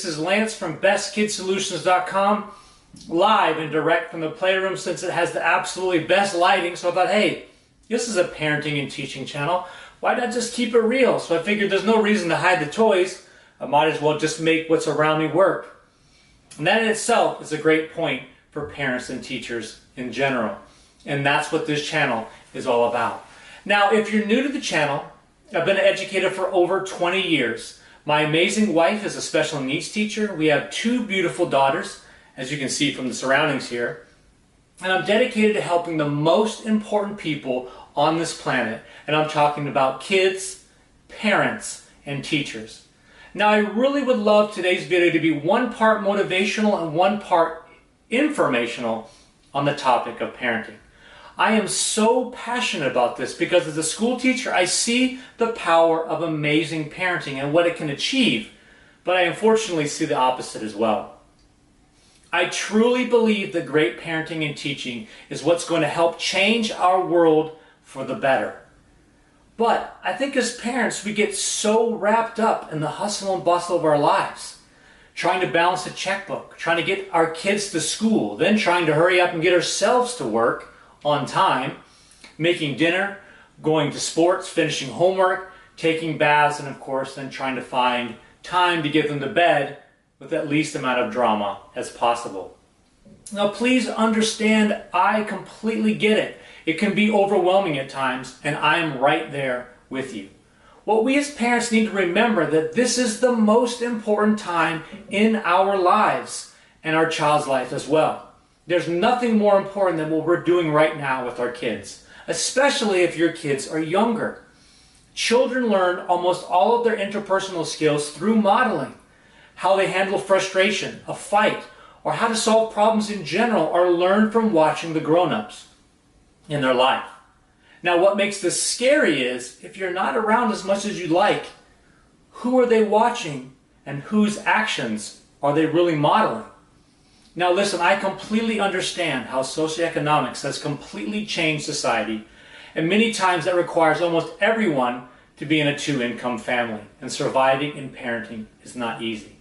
This is Lance from BestKidSolutions.com, live and direct from the playroom since it has the absolutely best lighting. So I thought, hey, this is a parenting and teaching channel. Why not just keep it real? So I figured there's no reason to hide the toys. I might as well just make what's around me work. And that in itself is a great point for parents and teachers in general. And that's what this channel is all about. Now, if you're new to the channel, I've been an educator for over 20 years. My amazing wife is a special needs teacher. We have two beautiful daughters, as you can see from the surroundings here. And I'm dedicated to helping the most important people on this planet. And I'm talking about kids, parents, and teachers. Now, I really would love today's video to be one part motivational and one part informational on the topic of parenting. I am so passionate about this because as a school teacher, I see the power of amazing parenting and what it can achieve, but I unfortunately see the opposite as well. I truly believe that great parenting and teaching is what's going to help change our world for the better. But I think as parents, we get so wrapped up in the hustle and bustle of our lives, trying to balance a checkbook, trying to get our kids to school, then trying to hurry up and get ourselves to work on time, making dinner, going to sports, finishing homework, taking baths, and of course then trying to find time to get them to bed with the least amount of drama as possible. Now please understand, I completely get it. It can be overwhelming at times, and I am right there with you. What we as parents need to remember that this is the most important time in our lives and our child's life as well. There's nothing more important than what we're doing right now with our kids, especially if your kids are younger. Children learn almost all of their interpersonal skills through modeling. How they handle frustration, a fight, or how to solve problems in general are learned from watching the grown-ups in their life. Now, what makes this scary is if you're not around as much as you'd like, who are they watching and whose actions are they really modeling? Now listen, I completely understand how socioeconomics has completely changed society, and many times that requires almost everyone to be in a two-income family, and surviving in parenting is not easy.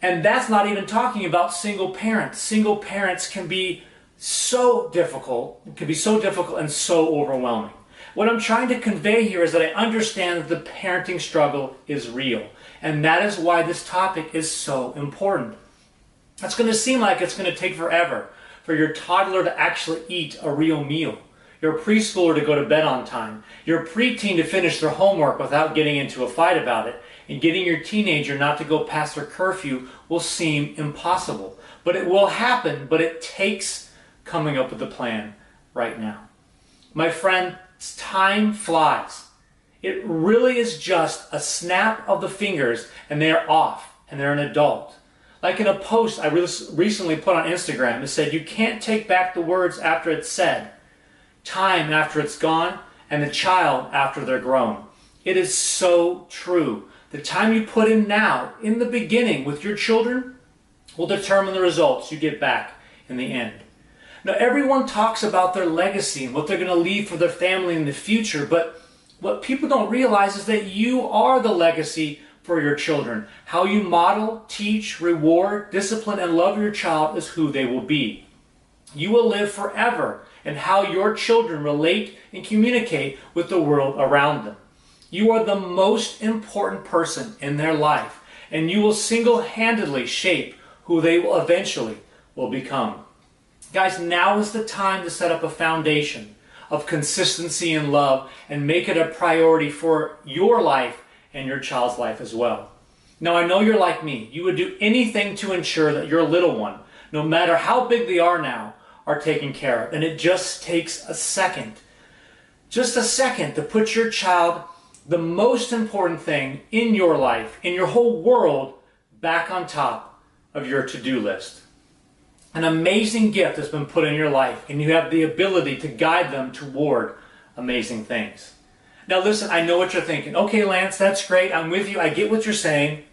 And that's not even talking about single parents. Single parents can be so difficult, and so overwhelming. What I'm trying to convey here is that I understand that the parenting struggle is real, and that is why this topic is so important. It's going to seem like it's going to take forever for your toddler to actually eat a real meal, your preschooler to go to bed on time, your preteen to finish their homework without getting into a fight about it, and getting your teenager not to go past their curfew will seem impossible. But it will happen, but it takes coming up with a plan right now. My friend, time flies. It really is just a snap of the fingers and they're off and they're an adult. Like in a post I recently put on Instagram, it said, you can't take back the words after it's said, time after it's gone, and the child after they're grown. It is so true. The time you put in now, in the beginning with your children, will determine the results you get back in the end. Now everyone talks about their legacy and what they're going to leave for their family in the future, but what people don't realize is that you are the legacy for your children. How you model, teach, reward, discipline, and love your child is who they will be. You will live forever in how your children relate and communicate with the world around them. You are the most important person in their life, and you will single-handedly shape who they will eventually become. Guys, now is the time to set up a foundation of consistency and love and make it a priority for your life and your child's life as well. Now, I know you're like me. You would do anything to ensure that your little one, no matter how big they are now, are taken care of. And it just takes a second. Just a second to put your child, the most important thing in your life, in your whole world, back on top of your to-do list. An amazing gift has been put in your life, and you have the ability to guide them toward amazing things. Now listen, I know what you're thinking. Okay, Lance, that's great. I'm with you. I get what you're saying.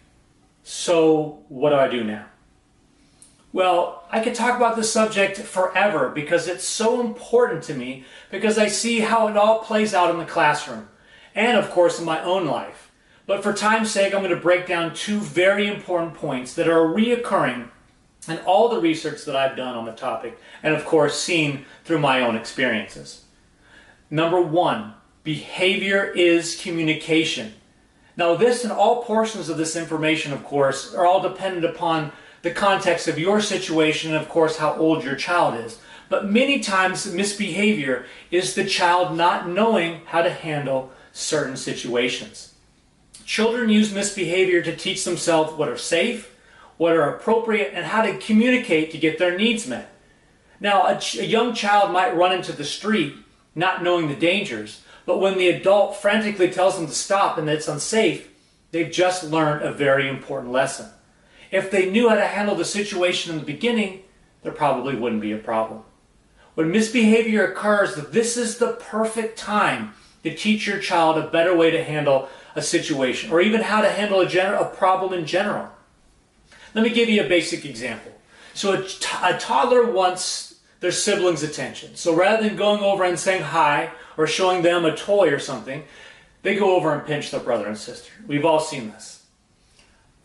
So what do I do now? Well, I could talk about this subject forever because it's so important to me, because I see how it all plays out in the classroom and, of course, in my own life. But for time's sake, I'm going to break down two very important points that are reoccurring in all the research that I've done on the topic, and of course seen through my own experiences. Number one, behavior is communication. Now this and all portions of this information, of course, are all dependent upon the context of your situation and of course how old your child is. But many times misbehavior is the child not knowing how to handle certain situations. Children use misbehavior to teach themselves what are safe, what are appropriate, and how to communicate to get their needs met. Now, a young child might run into the street not knowing the dangers, but when the adult frantically tells them to stop and that it's unsafe, they've just learned a very important lesson. If they knew how to handle the situation in the beginning, there probably wouldn't be a problem. When misbehavior occurs, this is the perfect time to teach your child a better way to handle a situation, or even how to handle a problem in general. Let me give you a basic example. So a toddler wants their siblings' attention. So rather than going over and saying hi or showing them a toy or something, they go over and pinch their brother and sister. We've all seen this.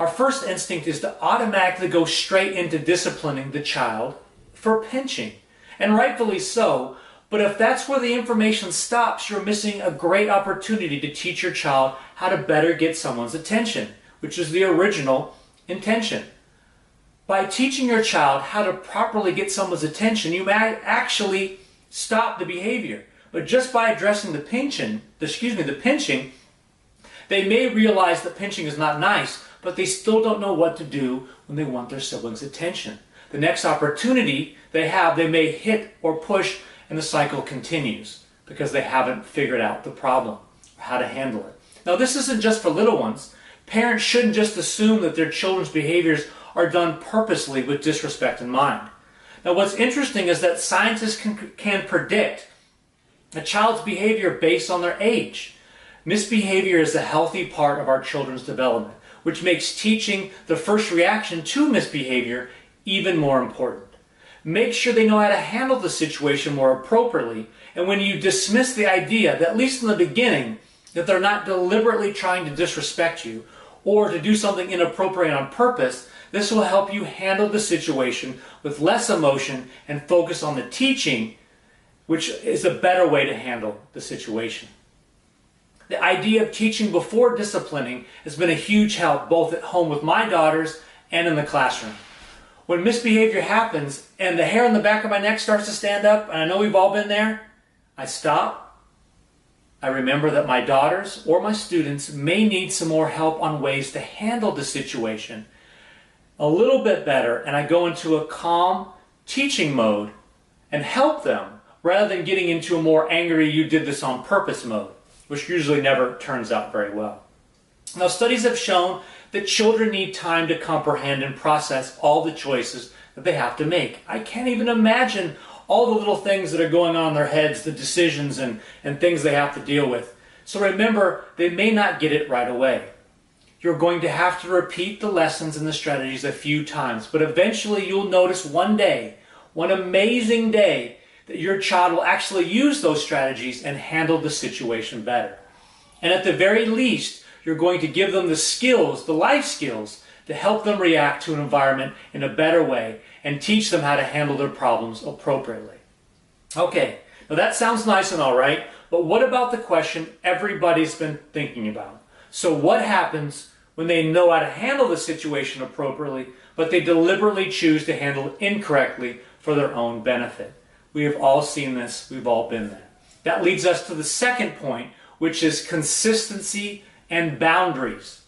Our first instinct is to automatically go straight into disciplining the child for pinching. And rightfully so, but if that's where the information stops, you're missing a great opportunity to teach your child how to better get someone's attention, which is the original intention. By teaching your child how to properly get someone's attention, you might actually stop the behavior. But just by addressing the pinching, they may realize that pinching is not nice, but they still don't know what to do when they want their siblings' attention. The next opportunity they have, they may hit or push, and the cycle continues because they haven't figured out the problem or how to handle it. Now, this isn't just for little ones. Parents shouldn't just assume that their children's behaviors are done purposely with disrespect in mind. Now, what's interesting is that scientists can predict a child's behavior based on their age. Misbehavior is a healthy part of our children's development, which makes teaching the first reaction to misbehavior even more important. Make sure they know how to handle the situation more appropriately, and when you dismiss the idea, that at least in the beginning, that they're not deliberately trying to disrespect you or to do something inappropriate on purpose, this will help you handle the situation with less emotion and focus on the teaching, which is a better way to handle the situation. The idea of teaching before disciplining has been a huge help both at home with my daughters and in the classroom. When misbehavior happens and the hair on the back of my neck starts to stand up, and I know we've all been there, I stop. I remember that my daughters or my students may need some more help on ways to handle the situation a little bit better, and I go into a calm teaching mode and help them rather than getting into a more angry, you did this on purpose mode, which usually never turns out very well. Now, studies have shown that children need time to comprehend and process all the choices that they have to make. I can't even imagine all the little things that are going on in their heads, the decisions and things they have to deal with. So remember, they may not get it right away. You're going to have to repeat the lessons and the strategies a few times, but eventually you'll notice one day, one amazing day, that your child will actually use those strategies and handle the situation better. And at the very least, you're going to give them the skills, the life skills, to help them react to an environment in a better way and teach them how to handle their problems appropriately. Okay, now that sounds nice and all right, but what about the question everybody's been thinking about? So what happens when they know how to handle the situation appropriately, but they deliberately choose to handle it incorrectly for their own benefit? We have all seen this, we've all been there. That leads us to the second point, which is consistency and boundaries.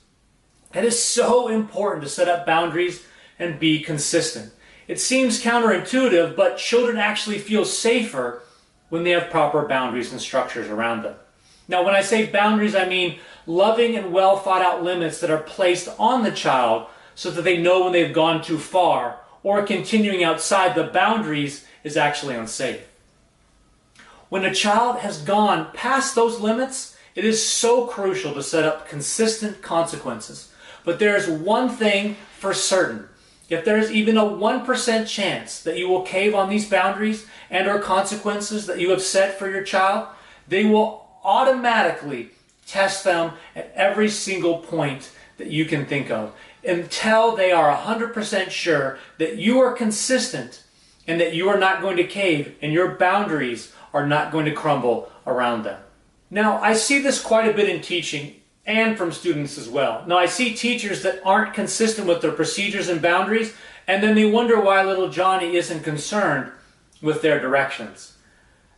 It is so important to set up boundaries and be consistent. It seems counterintuitive, but children actually feel safer when they have proper boundaries and structures around them. Now, when I say boundaries, I mean loving and well thought out limits that are placed on the child so that they know when they've gone too far or continuing outside the boundaries is actually unsafe. When a child has gone past those limits, it is so crucial to set up consistent consequences. But there is one thing for certain. If there is even a 1% chance that you will cave on these boundaries and or consequences that you have set for your child, they will automatically test them at every single point that you can think of until they are 100% sure that you are consistent and that you are not going to cave and your boundaries are not going to crumble around them. Now, I see this quite a bit in teaching and from students as well. Now, I see teachers that aren't consistent with their procedures and boundaries, and then they wonder why little Johnny isn't concerned with their directions.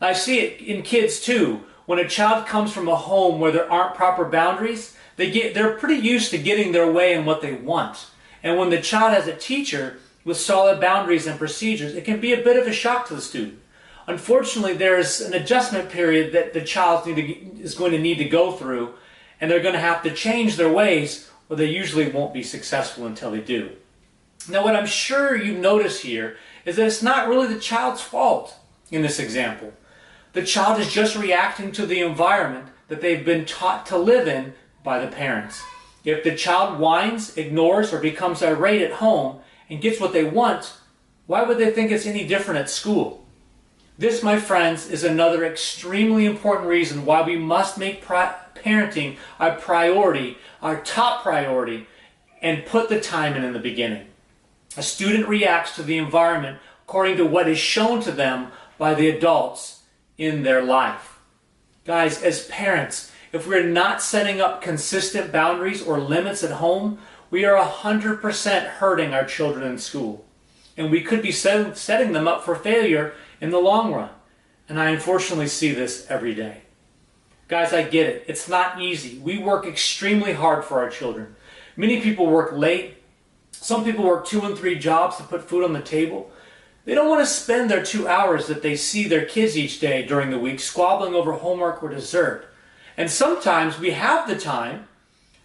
I see it in kids too. When a child comes from a home where there aren't proper boundaries, they're pretty used to getting their way in what they want. And when the child has a teacher with solid boundaries and procedures, it can be a bit of a shock to the student. Unfortunately, there's an adjustment period that the child is going to need to go through, and they're going to have to change their ways, or they usually won't be successful until they do. Now, what I'm sure you notice here is that it's not really the child's fault in this example. The child is just reacting to the environment that they've been taught to live in by the parents. If the child whines, ignores, or becomes irate at home and gets what they want, why would they think it's any different at school? This, my friends, is another extremely important reason why we must make parenting our priority, our top priority, and put the time in the beginning. A student reacts to the environment according to what is shown to them by the adults in their life. Guys, as parents, if we're not setting up consistent boundaries or limits at home, we are 100% hurting our children in school. And we could be setting them up for failure in the long run. And I unfortunately see this every day. Guys, I get it. It's not easy. We work extremely hard for our children. Many people work late. Some people work 2 and 3 jobs to put food on the table. They don't want to spend their 2 hours that they see their kids each day during the week squabbling over homework or dessert. And sometimes we have the time,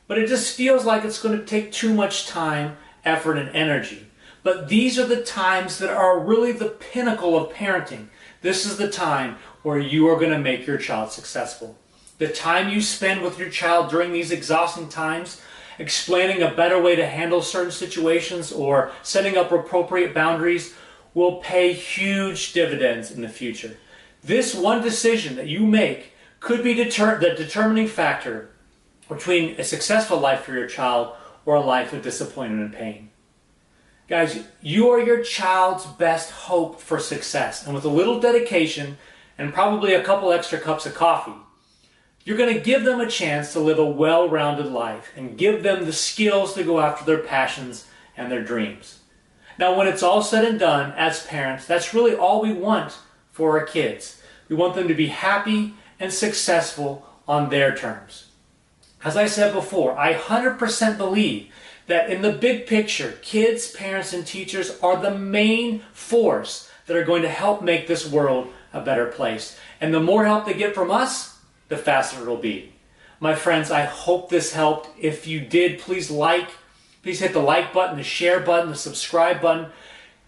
but it just feels like it's going to take too much time, effort, and energy. But these are the times that are really the pinnacle of parenting. This is the time where you are going to make your child successful. The time you spend with your child during these exhausting times, explaining a better way to handle certain situations or setting up appropriate boundaries, will pay huge dividends in the future. This one decision that you make could be the determining factor between a successful life for your child or a life of disappointment and pain. Guys, you are your child's best hope for success. And with a little dedication and probably a couple extra cups of coffee, you're going to give them a chance to live a well-rounded life and give them the skills to go after their passions and their dreams. Now, when it's all said and done, as parents, that's really all we want for our kids. We want them to be happy and successful on their terms. As I said before, I 100% believe that in the big picture, kids, parents, and teachers are the main force that are going to help make this world a better place. And the more help they get from us, the faster it'll be. My friends, I hope this helped. If you did, please hit the like button, the share button, the subscribe button.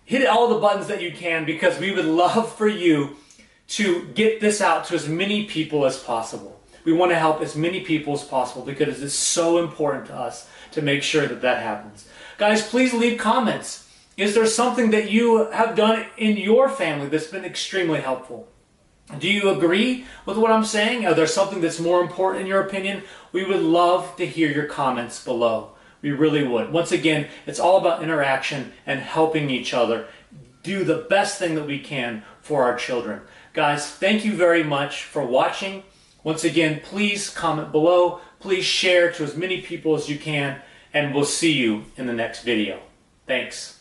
Hit all the buttons that you can, because we would love for you to get this out to as many people as possible. We want to help as many people as possible because it's so important to us to make sure that that happens. Guys, please leave comments. Is there something that you have done in your family that's been extremely helpful? Do you agree with what I'm saying? Are there something that's more important in your opinion? We would love to hear your comments below. We really would. Once again, it's all about interaction and helping each other do the best thing that we can for our children. Guys, thank you very much for watching. Once again, please comment below. Please share to as many people as you can, and we'll see you in the next video. Thanks.